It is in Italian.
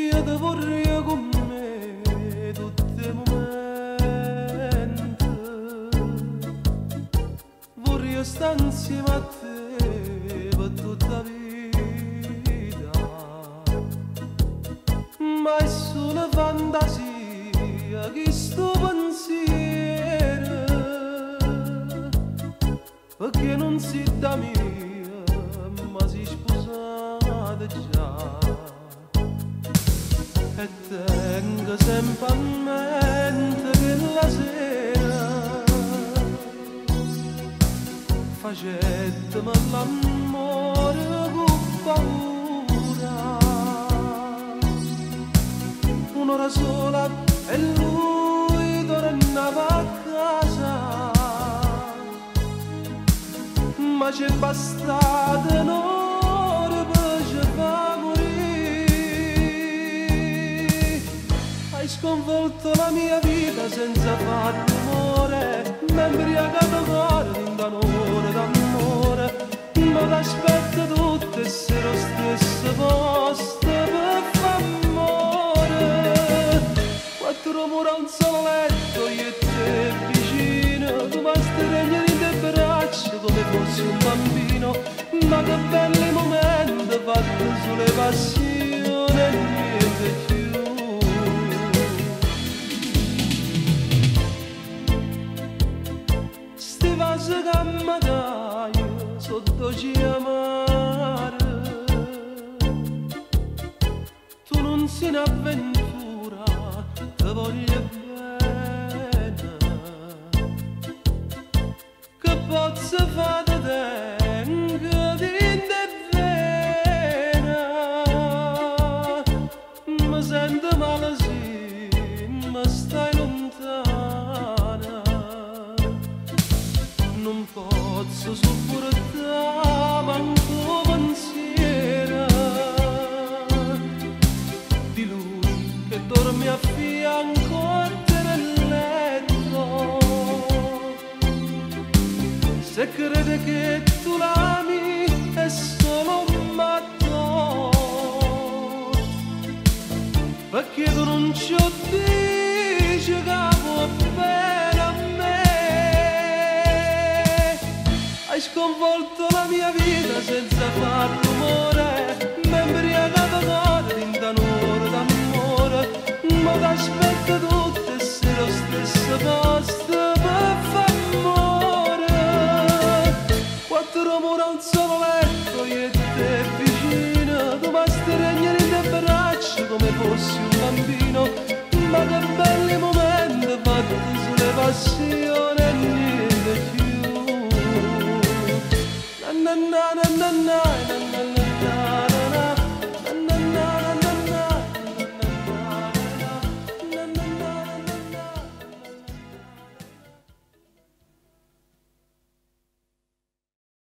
Io te vorrei con me tutti i momenti, vorrei stare insieme a te per tutta la vita, ma è solo fantasia che sto pensiero, perché non si da mia, ma si sposata già. E tengo sempre a mente che la sera facetemi l'amore con paura, un'ora sola e lui tornava a casa, ma c'è bastata un'ora per ci far morire. Hai sconvolto la mia vita senza fare rumore, m'hai imbriagato cuore in un'ora d'amore, ma l'aspetto tutte se lo stesso posto per f'amore. Quattro mura, un solo letto, io e te vicino, tu mi stringi in te braccia come fossi un bambino, ma che belli momenti fatti sulle passioni e niente più. Vasi che mi dai sotto mare, tu non sei un'avventura, ti voglio bene, che posso fare da te che ti vena, mi sento male sì, ma stai lontana. Non posso sopportare manco pensiero di lui che dorme a fianco a te nel letto. Se crede che tu l'ami è solo un matto, perché tu non ci dici che può bene a me. Hai sconvolto la mia vita senza far rumore, m'hai imbriagato cuore in un'ora d'amore, ma t'aspetto tutte se lo stesso posto per f'amore. Quattro mura, un solo letto, io e te vicino, tu mi stringi in te braccia come fossi un bambino,